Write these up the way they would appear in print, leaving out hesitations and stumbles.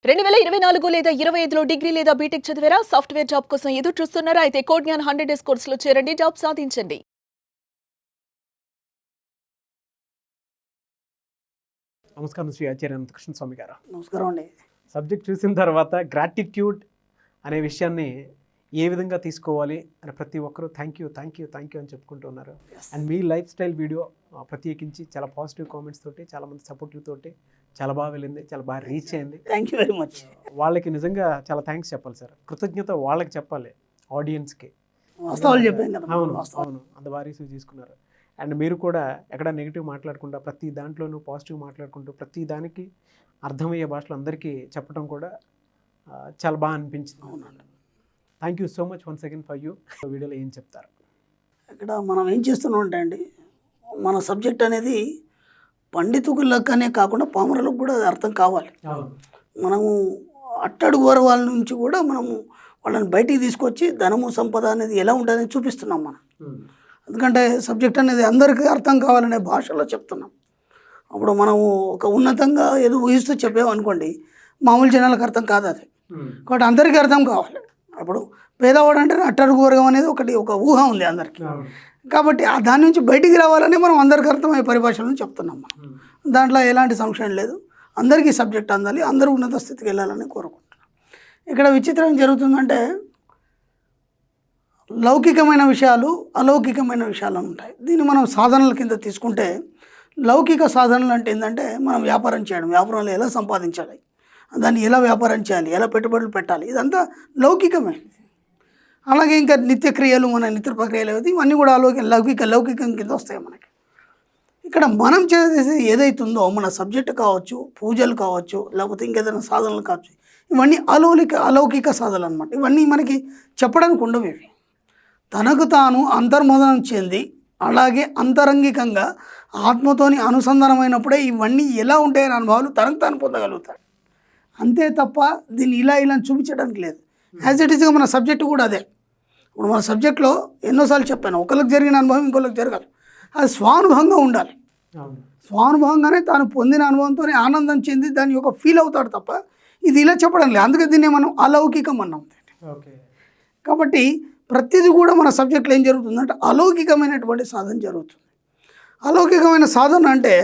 2024 లేదా 25లో డిగ్రీ లేదా బీటెక్ చదివారా? సాఫ్ట్‌వేర్ జాబ్ కోసం ఎదురు చూస్తున్నారా? అయితే కోడ్ జ్ఞాన్ 100 డేస్ కోర్సులో చేరండి, జాబ్ సాధించండి. నమస్కారం శ్రీ ఆచార్య అనంతకృష్ణ స్వామి గారు. నమస్కారం అండి. సబ్జెక్ట్ చూసిన తర్వాత గ్రాటిట్యూడ్ అనే విషయాన్ని ఏ విధంగా తీసుకోవాలి అని ప్రతి ఒక్కరూ థ్యాంక్ యూ అని చెప్పుకుంటున్నారు. And me life style video ప్రత్యేకించి చాలా పాజిటివ్ కామెంట్స్ తోటి, చాలామంది సపోర్టివ్ తోటి చాలా బాగా వెళ్ళింది, చాలా బాగా రీచ్ అయింది. Thank you very much. వాళ్ళకి నిజంగా చాలా థ్యాంక్స్ చెప్పాలి సార్. కృతజ్ఞత వాళ్ళకి చెప్పాలి, ఆడియన్స్కి. వాస్తవాలు చెప్పాను కదా. అవును, అంత భారీ రిసీవ్ తీసుకున్నారు. అండ్ మీరు కూడా ఎక్కడ నెగిటివ్ మాట్లాడకుండా ప్రతి దాంట్లోనూ పాజిటివ్ మాట్లాడుకుంటూ ప్రతి దానికి అర్థమయ్యే భాషలో అందరికీ చెప్పడం కూడా చాలా బాగా అనిపించింది. అవునండి. Thank you so much once again for you. వీడియోలో ఏం చెప్తారు? ఇక్కడ మనం ఏం చేస్తున్నాం అంటే అండి, మన సబ్జెక్ట్ అనేది పండితులకనే కాకుండా పామరులకు కూడా అది అర్థం కావాలి. మనము అట్టడుగు వాళ్ళ నుంచి కూడా మనము వాళ్ళని బయటికి తీసుకొచ్చి ధనము సంపద అనేది ఎలా ఉంటుందని చూపిస్తున్నాం మనం. ఎందుకంటే సబ్జెక్ట్ అనేది అందరికీ అర్థం కావాలనే భాషలో చెప్తున్నాం. అప్పుడు మనము ఒక ఉన్నతంగా ఏదో ఊహిస్తూ చెప్పామనుకోండి, మామూలు జనాలకు అర్థం కాదు అది. కాబట్టి అందరికీ అర్థం కావాలి. అప్పుడు పేదవాడు అంటే అట్టడుగు వర్గం అనేది ఒక ఊహ ఉంది అందరికీ. కాబట్టి దాని నుంచి బయటికి రావాలని మనం అందరికీ అర్థమయ్యే పరిభాషలను చెప్తున్నాం మనం. దాంట్లో ఎలాంటి సంశయం లేదు. అందరికీ సబ్జెక్ట్ అందాలి, అందరూ ఉన్నత స్థితికి వెళ్ళాలని కోరుకుంటున్నాం. ఇక్కడ విచిత్రం ఏం జరుగుతుందంటే, లౌకికమైన విషయాలు అలౌకికమైన విషయాలు ఉంటాయి. దీన్ని మనం సాధనల కింద తీసుకుంటే, లౌకిక సాధనలు అంటే ఏంటంటే మనం వ్యాపారం చేయడం, వ్యాపారంలో ఎలా సంపాదించాలి, దాన్ని ఎలా వ్యాపారం చేయాలి, ఎలా పెట్టుబడులు పెట్టాలి, ఇదంతా లౌకికమైనది. అలాగే ఇంకా నిత్యక్రియలు, మన నిత్య ప్రక్రియలు ఇవన్నీ కూడా లౌకికం కింద వస్తాయి మనకి. ఇక్కడ మనం చేసేది ఏదైతుందో మన సబ్జెక్టు కావచ్చు, పూజలు కావచ్చు, లేకపోతే ఇంకేదైనా సాధనలు కావచ్చు, ఇవన్నీ అలౌకిక సాధనలు అనమాట. ఇవన్నీ మనకి చెప్పడానికి ఉండవు. ఇవి తనకు తాను అంతర్మదనం చెంది అలాగే అంతరంగికంగా ఆత్మతోని అనుసంధానమైనప్పుడే ఇవన్నీ ఎలా ఉంటాయని అనుభవాలు తనకు తాను పొందగలుగుతాడు. అంతే తప్ప దీన్ని ఇలా చూపించడానికి లేదు. యాజ్ ఇట్ ఈస్గా మన సబ్జెక్టు కూడా అదే. ఇప్పుడు మన సబ్జెక్ట్లో ఎన్నోసార్లు చెప్పాను, ఒకరికి జరిగిన అనుభవం ఇంకొకరికి జరగాలి. అది స్వానుభవంగా ఉండాలి. స్వానుభవంగానే తాను పొందిన అనుభవంతో ఆనందం చెంది దాని యొక్క ఫీల్ అవుతాడు తప్ప ఇది ఇలా చెప్పడం లేదు. అందుకే దీన్ని మనం అలౌకికం అన్నాం. కాబట్టి ప్రతిదీ కూడా మన సబ్జెక్టులో ఏం జరుగుతుందంటే అలౌకికమైనటువంటి సాధన జరుగుతుంది. అలౌకికమైన సాధన అంటే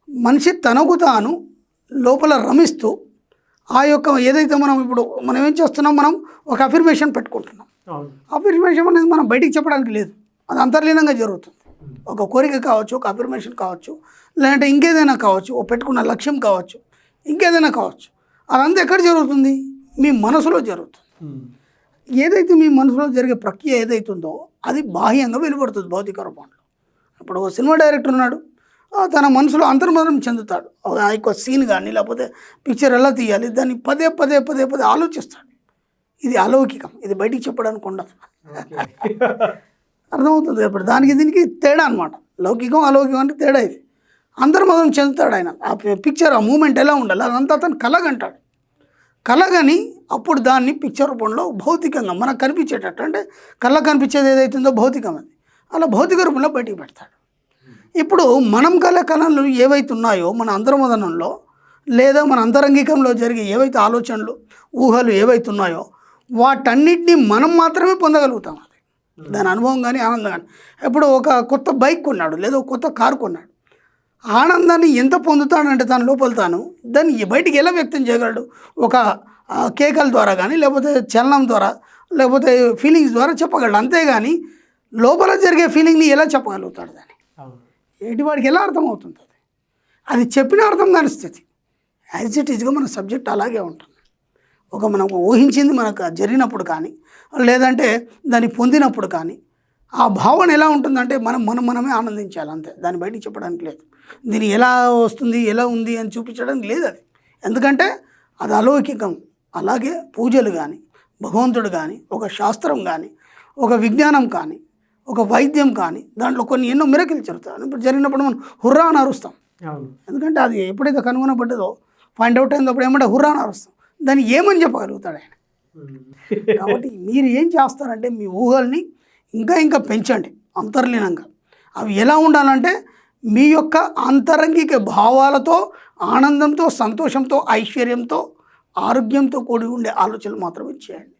మనిషి తనకు తాను లోపల రమిస్తూ ఆ యొక్క ఏదైతే మనం ఏం చేస్తున్నాం, మనం ఒక అఫర్మేషన్ పెట్టుకుంటున్నాం. అఫర్మేషన్ అనేది మనం బయటికి చెప్పడానికి లేదు, అది అంతర్లీనంగా జరుగుతుంది. ఒక కోరిక కావచ్చు, ఒక అఫర్మేషన్ కావచ్చు, లేదంటే ఇంకేదైనా కావచ్చు, ఒక పెట్టుకున్న లక్ష్యం కావచ్చు, ఇంకేదైనా కావచ్చు, అదంతా ఎక్కడ జరుగుతుంది? మీ మనసులో జరుగుతుంది. ఏదైతే మీ మనసులో జరిగే ప్రక్రియ ఏదైతుందో అది బాహ్యంగా వెలువడుతుంది భౌతిక రూపంలో. ఇప్పుడు ఒక సినిమా డైరెక్టర్ ఉన్నాడు, తన మనసులో అంతర్మదనం చెందుతాడు. ఆ యొక్క సీన్ కానీ లేకపోతే పిక్చర్ ఎలా తీయాలి దాన్ని పదే ఆలోచిస్తాడు. ఇది అలౌకికం, ఇది బయటికి చెప్పడానికి ఉండదు. అర్థమవుతుంది ఇప్పుడు దీనికి తేడా అనమాట. లౌకికం అలౌకికం అంటే తేడా ఇది. అంతర్మదనం చెందుతాడు ఆయన. ఆ పిక్చర్, ఆ మూమెంట్ ఎలా ఉండాలి అదంతా అతను కలగంటాడు. కలగని అప్పుడు దాన్ని పిక్చర్ రూపంలో భౌతికంగా మనకు కనిపించేటట్టు, అంటే కళ్ళకు కనిపించేది ఏదైతుందో భౌతికం, అది అలా భౌతిక రూపంలో బయటికి పెడతాడు. ఇప్పుడు మనం కళలు ఏవైతున్నాయో మన అంతర్మదనంలో లేదా మన అంతరంగికంలో జరిగే ఏవైతే ఆలోచనలు, ఊహలు ఏవైతున్నాయో వాటన్నిటినీ మనం మాత్రమే పొందగలుగుతాం. అది దాని అనుభవం కానీ ఆనందం కానీ. ఇప్పుడు ఒక కొత్త బైక్ కొన్నాడు లేదా ఒక కొత్త కారు కొన్నాడు, ఆనందాన్ని ఎంత పొందుతాడంటే తన లోపల తాను దాన్ని బయటికి ఎలా వ్యక్తం చేయగలడు? ఒక కేకల ద్వారా కానీ లేకపోతే చలనం ద్వారా లేకపోతే ఫీలింగ్స్ ద్వారా చెప్పగలడు. అంతేగాని లోపల జరిగే ఫీలింగ్ని ఎలా చెప్పగలుగుతాడు? దాన్ని ఎటువాడికి ఎలా అర్థమవుతుంది? అది చెప్పిన అర్థం కాని స్థితి. యాజ్ ఇట్ ఈజ్గా మన సబ్జెక్ట్ అలాగే ఉంటుంది. మనం ఊహించింది మనకు జరిగినప్పుడు కానీ లేదంటే దాన్ని పొందినప్పుడు కానీ ఆ భావన ఎలా ఉంటుందంటే మనమే ఆనందించాలి అంతే, దాన్ని బయటికి చెప్పడానికి లేదు. దీన్ని ఎలా వస్తుంది, ఎలా ఉంది అని చూపించడానికి లేదు అది. ఎందుకంటే అది అలౌకికం. అలాగే పూజలు కానీ, భగవంతుడు కానీ, ఒక శాస్త్రం కానీ, ఒక విజ్ఞానం కానీ, ఒక వైద్యం కానీ, దాంట్లో కొన్ని ఎన్నో మిరకిల్ జరుగుతాయి. ఇప్పుడు జరిగినప్పుడు మనం హుర్రా అని అరుస్తాం. ఎందుకంటే అది ఎప్పుడైతే కనుగొనబడ్డదో, ఫైండ్ అవుట్ అయినప్పుడు ఏమంటే హుర్రా అని అరుస్తాం. దాన్ని ఏమని చెప్పగలుగుతాడు ఆయన? కాబట్టి మీరు ఏం చేస్తారంటే మీ ఊహల్ని ఇంకా పెంచండి అంతర్లీనంగా. అవి ఎలా ఉండాలంటే మీ యొక్క అంతరంగిక భావాలతో, ఆనందంతో, సంతోషంతో, ఐశ్వర్యంతో ఆరోగ్యంతో కూడి ఉండే ఆలోచనలు మాత్రమే చేయండి.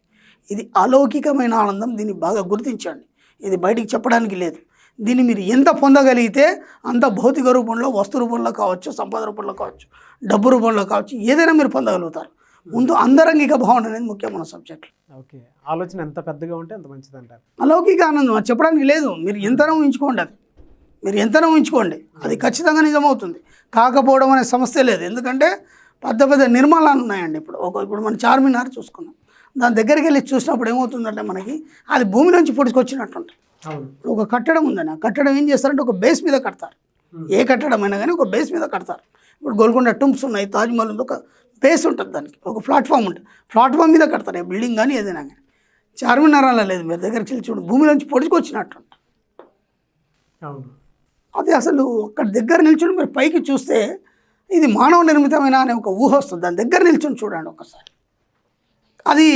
ఇది అలౌకికమైన ఆనందం. దీన్ని బాగా గుర్తించండి. ఇది బయటికి చెప్పడానికి లేదు. దీన్ని మీరు ఎంత పొందగలిగితే అంత భౌతిక రూపంలో, వస్తు రూపంలో కావచ్చు, సంపద రూపంలో కావచ్చు, డబ్బు రూపంలో కావచ్చు, ఏదైనా మీరు పొందగలుగుతారు. ముందు అంతరంగిక భావన అనేది ముఖ్యమైన సబ్జెక్ట్. ఓకే, ఆలోచన ఎంత పెద్దగా ఉంటే అంత మంచిది అంటారు. అలౌకిక ఆనందం అది చెప్పడానికి లేదు. మీరు ఎంతనో ఊహించుకోండి, అది మీరు ఎంతనో ఊహించుకోండి, అది ఖచ్చితంగా నిజమవుతుంది. కాకపోవడం అనే సమస్య లేదు. ఎందుకంటే పెద్ద పెద్ద నిర్మాణాలు ఉన్నాయండి. ఇప్పుడు మనం చార్మినార్ చూసుకున్నాం. దాని దగ్గరికి వెళ్ళి చూసినప్పుడు ఏమవుతుందంటే మనకి అది భూమిలోంచి పొడుచుకొచ్చినట్టు ఉంటుంది. ఇప్పుడు ఒక కట్టడం ఉందని, ఆ కట్టడం ఏం చేస్తారంటే ఒక బేస్ మీద కడతారు. ఏ కట్టడం అయినా కానీ ఒక బేస్ మీద కడతారు. ఇప్పుడు గోల్కొండ టుంబ్స్ ఉన్నాయి, తాజ్మహల్ ఉంది, ఒక బేస్ ఉంటుంది, దానికి ఒక ప్లాట్ఫామ్ ఉంటుంది. ప్లాట్ఫామ్ మీద కడతారు ఏ బిల్డింగ్ కానీ ఏదైనా కానీ. చార్మినార్ అలా లేదు. మీరు దగ్గరికి వెళ్ళి చూడండి, భూమిలోంచి పొడుచుకొచ్చినట్టు ఉంటుంది. అవును, అది అసలు అక్కడ దగ్గర నిల్చుని మీరు పైకి చూస్తే ఇది మానవ నిర్మితమైన అనే ఒక ఊహ వస్తుంది. దాని దగ్గర నిల్చుని చూడండి ఒకసారి. అది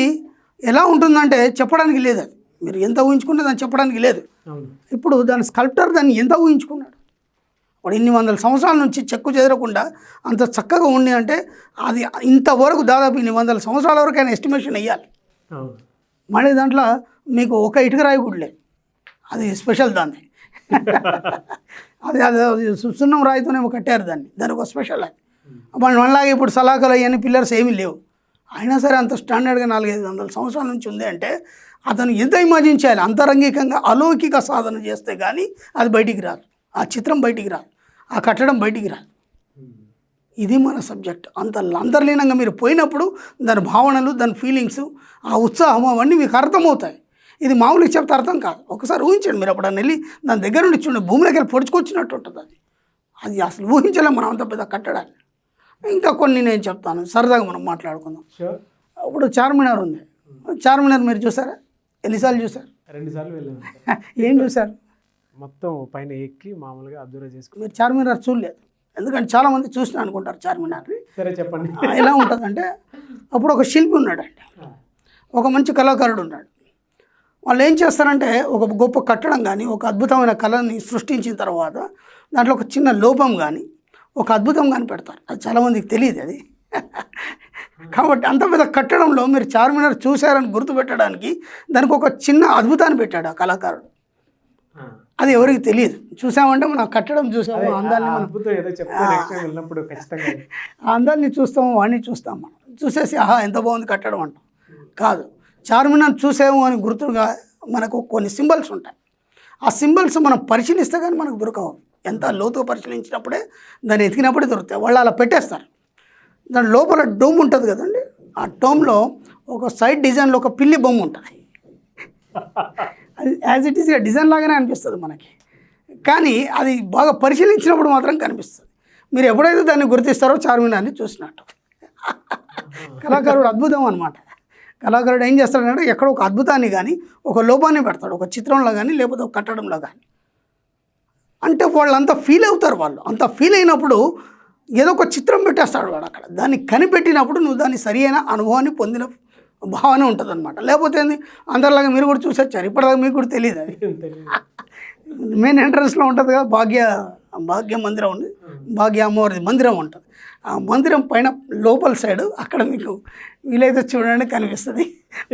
ఎలా ఉంటుందంటే చెప్పడానికి లేదు. అది మీరు ఎంత ఊహించుకుంటే దాన్ని చెప్పడానికి లేదు. ఇప్పుడు దాని స్కల్ప్టర్ దాన్ని ఎంత ఊహించుకున్నాడు. వాడు ఇన్ని వందల సంవత్సరాల నుంచి చెక్కు చెదరకుండా అంత చక్కగా ఉంది అంటే అది ఇంతవరకు దాదాపు ఇన్ని వందల సంవత్సరాల వరకు ఆయన ఎస్టిమేషన్ వేయాలి. మళ్ళీ దాంట్లో మీకు ఒక ఇటుక రాయి కూడా లేదు. అది స్పెషల్ దాన్ని. అది సున్నం రాయితోనే కట్టారు దానికి ఒక స్పెషల్. అది మనలాగే ఇప్పుడు సలాకలు అవన్నీ పిల్లర్స్ ఏమీ లేవు. అయినా సరే అంత స్టాండర్డ్గా 400-500 సంవత్సరాల నుంచి ఉంది అంటే అతను ఎంత ఇమాజిన్ చేయాలి. అంతరంగికంగా అలౌకిక సాధన చేస్తే కానీ అది బయటికి రాదు. ఆ చిత్రం బయటికి రాదు, ఆ కట్టడం బయటికి రాదు. ఇది మన సబ్జెక్ట్. అంతర్లీనంగా మీరు పోయినప్పుడు దాని భావనలు, దాని ఫీలింగ్స్, ఆ ఉత్సాహం అవన్నీ మీకు అర్థమవుతాయి. ఇది మామూలుగా చెప్తే అర్థం కాదు. ఒకసారి ఊహించండి. మీరు అప్పుడు వెళ్ళి దాని దగ్గర నుండి చూడండి, భూమిలోకి వెళ్ళి పొడుచుకొచ్చినట్టు ఉంటుంది. అది అసలు ఊహించలేం మనం అంత పెద్ద కట్టడాన్ని. ఇంకా కొన్ని నేను చెప్తాను, సరదాగా మనం మాట్లాడుకుందాం. ఇప్పుడు చార్మినార్ ఉంది. చార్మినార్ మీరు చూసారా? ఎన్నిసార్లు చూసారు? 2 సార్లు వెళ్ళాను. ఏం చూసారు? మొత్తం పైన ఎక్కి మామూలుగా అబ్జర్వ్ చేసుకుని. మీరు చార్మినార్ చూడలేదు. ఎందుకంటే చాలామంది చూసిన అనుకుంటారు చార్మినార్ని. సరే చెప్పండి. ఎలా ఉంటుందంటే అప్పుడు ఒక శిల్పి ఉన్నాడండి, ఒక మంచి కళాకారుడు ఉన్నాడు. వాళ్ళు ఏం చేస్తారంటే ఒక గొప్ప కట్టడం కానీ, ఒక అద్భుతమైన కళని సృష్టించిన తర్వాత దాంట్లో ఒక చిన్న లోపం కానీ, ఒక అద్భుతం కానీ పెడతారు. అది చాలామందికి తెలియదు అది. కాబట్టి అంత పెద్ద కట్టడంలో మీరు చార్మినార్ చూశారని గుర్తుపెట్టడానికి దానికి ఒక చిన్న అద్భుతాన్ని పెట్టాడు ఆ కళాకారుడు. అది ఎవరికి తెలియదు. చూసామంటే మనం కట్టడం చూసాము, అందాన్ని మనం ఆ అందాన్ని చూస్తాము, వాడిని చూస్తాం. మనం చూసేసి ఆహా ఎంత బాగుంది కట్టడం అంటాం. కాదు, చార్మినార్ చూసాము అని గుర్తుగా మనకు కొన్ని సింబల్స్ ఉంటాయి. ఆ సింబల్స్ మనం పరిశీలిస్తే కానీ మనకు దొరకవు. ఎంత లోతుగా పరిశీలించినప్పుడే దాన్ని ఎతికినప్పుడే దొరుకుతాయి. వాళ్ళు అలా పెట్టేస్తారు. దాని లోపల డోమ్ ఉంటుంది కదండి, ఆ డోమ్లో ఒక సైడ్ డిజైన్లో ఒక పిల్లి బొమ్మ ఉంటుంది. అది యాజ్ ఇట్ ఈస్గా డిజైన్ లాగానే అనిపిస్తుంది మనకి, కానీ అది బాగా పరిశీలించినప్పుడు మాత్రం కనిపిస్తుంది. మీరు ఎప్పుడైతే దాన్ని గుర్తిస్తారో చార్మినార్ని చూసినట్టు. కళాకారుడు అద్భుతం అనమాట. కళాకారుడు ఏం చేస్తాడంటే ఎక్కడ ఒక అద్భుతాన్ని కానీ, ఒక లోపాన్ని పెడతాడు, ఒక చిత్రంలో కానీ, లేకపోతే ఒక కట్టడంలో కానీ. అంటే వాళ్ళు అంత ఫీల్ అవుతారు. వాళ్ళు అంత ఫీల్ అయినప్పుడు ఏదో ఒక చిత్రం పెట్టేస్తాడు వాడు అక్కడ. దాన్ని కనిపెట్టినప్పుడు నువ్వు దాన్ని సరి అయిన అనుభవాన్ని పొందిన భావన ఉంటుంది అనమాట. లేకపోతే ఏంది, అందరిలాగా మీరు కూడా చూసి వచ్చారు, ఇప్పటిదాకా మీకు కూడా తెలియదు. అది మెయిన్ ఎంట్రన్స్లో ఉంటుంది కదా, భాగ్య మందిరం ఉంది, భాగ్య అమ్మవారి మందిరం ఉంటుంది. ఆ మందిరం పైన లోపల సైడు అక్కడ మీకు వీలైతే చూడండి కనిపిస్తుంది.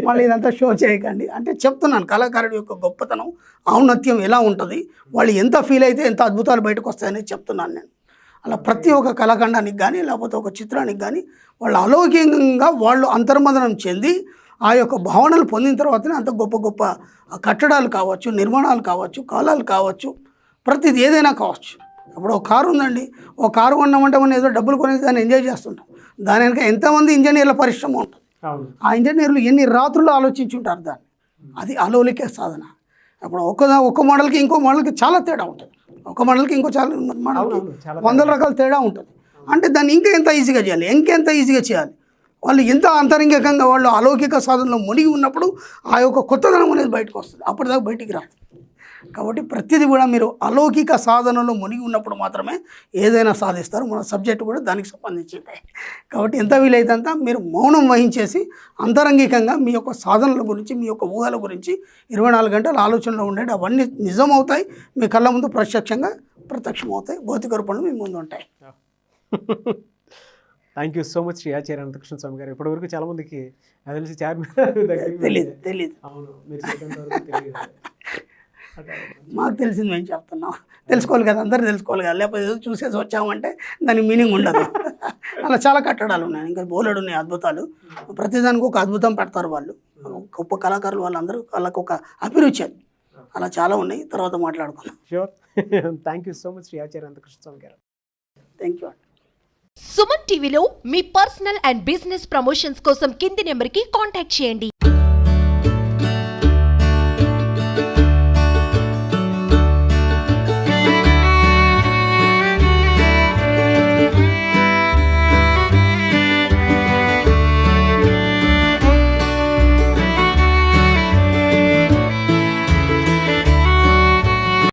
మళ్ళీ ఇదంతా షో చేయకండి. అంటే చెప్తున్నాను కళాకారుడి యొక్క గొప్పతనం, ఔన్నత్యం ఎలా ఉంటుంది, వాళ్ళు ఎంత ఫీల్ అయితే ఎంత అద్భుతాలు బయటకు వస్తాయని చెప్తున్నాను నేను. అలా ప్రతి ఒక్క కళాఖండానికి కానీ, లేకపోతే ఒక చిత్రానికి కానీ వాళ్ళు అలౌకికంగా వాళ్ళు అంతర్మదనం చెంది ఆ యొక్క భావనలు పొందిన తర్వాతనే అంత గొప్ప గొప్ప కట్టడాలు కావచ్చు, నిర్మాణాలు కావచ్చు, కాలాలు కావచ్చు, ప్రతిది ఏదైనా కావచ్చు. ఇప్పుడు ఒక కారు ఉందండి, ఒక కారు కొన్నామంటే మనం ఏదో డబ్బులు కొనేసి దాన్ని ఎంజాయ్ చేస్తుంటాం. దాని వెనక ఎంతమంది ఇంజనీర్ల పరిశ్రమ ఉంటుంది. ఆ ఇంజనీర్లు ఎన్ని రాత్రులు ఆలోచించుంటారు దాన్ని. అది అలౌకిక సాధన. ఇప్పుడు ఒక్క మోడల్కి ఇంకో మోడల్కి చాలా తేడా ఉంటుంది. ఒక మోడల్కి ఇంకో చాలా మోడల్కి 100 రకాల తేడా ఉంటుంది. అంటే దాన్ని ఇంకా ఎంత ఈజీగా చేయాలి, ఇంకెంత ఈజీగా చేయాలి. వాళ్ళు ఎంత అంతరంగికంగా వాళ్ళు అలౌకిక సాధనలో మునిగి ఉన్నప్పుడు ఆ యొక్క కొత్తదనం అనేది బయటకు వస్తుంది. అప్పటిదాకా బయటికి రాదు. కాబట్టి ప్రతిదీ కూడా మీరు అలౌకిక సాధనలో మునిగి ఉన్నప్పుడు మాత్రమే ఏదైనా సాధిస్తారు. మన సబ్జెక్ట్ కూడా దానికి సంబంధించింది. కాబట్టి ఎంత వీలైతే అంత మీరు మౌనం వహించేసి అంతరంగికంగా మీ యొక్క సాధనల గురించి, మీ యొక్క ఊహల గురించి 24 గంటల ఆలోచనలో ఉండేవి అవన్నీ నిజమవుతాయి. మీ కళ్ళ ముందు ప్రత్యక్షమవుతాయి. భౌతిక రూపంలో మీ ముందు ఉంటాయి. Thank you so much Shri Acharya Anantakrishna Swami గారు. ఇప్పటివరకు చాలా మందికి నాకు తెలిసి చార్మినార్ దగ్గరికి తెలీదు అవును మీరు చెప్పేంత వరకు తెలియదు. మాకు తెలిసింది మేము చెప్తున్నాం. తెలుసుకోవాలి కదా, అందరూ తెలుసుకోవాలి కదా, లేకపోతే ఏదో చూసేసి వచ్చామంటే దానికి మీనింగ్ ఉండదు. అలా చాలా కట్టడాలు ఉన్నాయి, ఇంకా బోలెడు ఉన్నాయి అద్భుతాలు. ప్రతిదానికి ఒక అద్భుతం పెడతారు వాళ్ళు, గొప్ప కళాకారులు వాళ్ళందరూ, వాళ్ళకు ఒక అభిరుచి అది. అలా చాలా ఉన్నాయి, తర్వాత మాట్లాడుకుందాం. Sure. Thank you so much Shri Acharya Anantakrishna Swami గారు. Thank you. సుమన్ టీవీలో మీ పర్సనల్ అండ్ బిజినెస్ ప్రమోషన్స్ కోసం కింది నెంబర్కి కాంటాక్ట్ చేయండి.